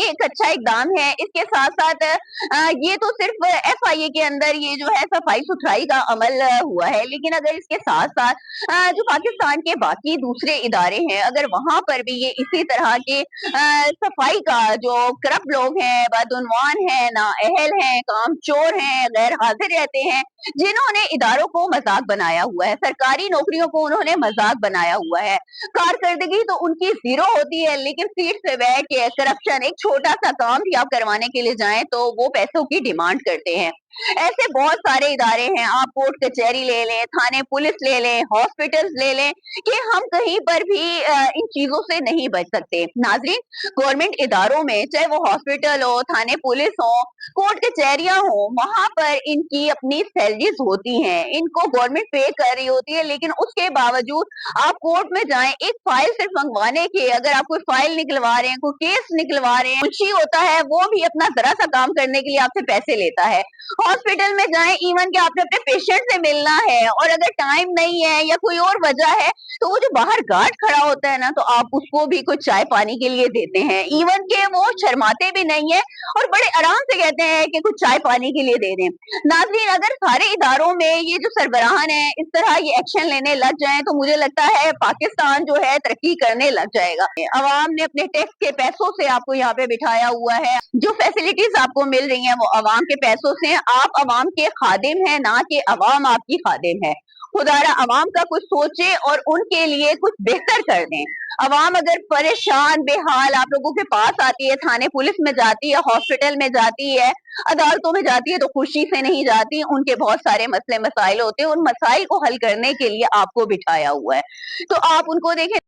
ये एक अच्छा इकदाम है। इसके साथ-साथ ये तो सिर्फ एफआईए के अंदर ये जो है सफाई सुथराई का अमल हुआ है, लेकिन अगर इसके साथ-साथ जो पाकिस्तान के बाकी दूसरे इदारे हैं, अगर वहाँ पर भी ये इसी तरह के सफाई का जो करप्ट लोग हैं, बदउनवान हैं, नाअहल हैं, कामचोर हैं, गैर हाजिर रहते हैं, जिन्होंने इदारों को मजाक बनाया हुआ है, सरकारी नौकरियों को उन्होंने मजाक बनाया हुआ है, कारकर्दगी तो उनकी जीरो होती है, लेकिन सीट से बैठ के करप्शन, एक छोटा सा काम भी आप करवाने के लिए जाएं तो वो पैसों की डिमांड करते हैं। ऐसे बहुत सारे इदारे हैं, आप कोर्ट कचहरी ले लें, थाने पुलिस ले लें, हॉस्पिटल्स ले लें, कि हम कहीं पर भी इन चीजों से नहीं बच सकते। नाजरीन, गवर्नमेंट इदारों में चाहे वो हॉस्पिटल हो, थाने पुलिस हो, कोर्ट कचहरियां हो, वहां पर इनकी अपनी सैलरीज होती हैं, इनको गवर्नमेंट पे कर रही होती है, लेकिन उसके बावजूद आप कोर्ट में जाएं, एक फाइल सिर्फ मंगवाने के, अगर आप कोई फाइल निकलवा रहे हैं, कोई केस निकलवा रहे हैं, मुंशी होता है वो भी अपना जरा सा काम करने के लिए आपसे पैसे लेता है। हॉस्पिटल में जाएं, इवन कि आपने अपने पेशेंट से मिलना है और अगर टाइम नहीं है या कोई और वजह है, तो वो जो बाहर गार्ड खड़ा होता है ना, तो आप उसको भी कुछ चाय पानी के लिए देते हैं, इवन के वो शर्माते भी नहीं है और बड़े आराम से कहते हैं कि कुछ चाय पानी के लिए दे दें। नाज़रीन, अगर सारे इदारों में ये जो सरबराहान है इस तरह ये एक्शन लेने लग जाएं, तो मुझे लगता है पाकिस्तान जो है तरक्की करने लग जाएगा। अवाम ने अपने टैक्स के पैसों से आपको यहाँ पे बिठाया हुआ है, जो फैसिलिटीज आपको मिल रही हैं वो अवाम के पैसों से। आप अवाम के खादिम हैं, ना कि अवाम आपकी खादिम है। खुदारा अवाम का कुछ सोचे और उनके लिए कुछ बेहतर कर दें। अवाम अगर परेशान बेहाल आप लोगों के पास आती है, थाने पुलिस में जाती है, हॉस्पिटल में जाती है, अदालतों में जाती है, तो खुशी से नहीं जाती। उनके बहुत सारे मसले मसाइल होते हैं, उन मसाइल को हल करने के लिए आपको बिठाया हुआ है, तो आप उनको देखें।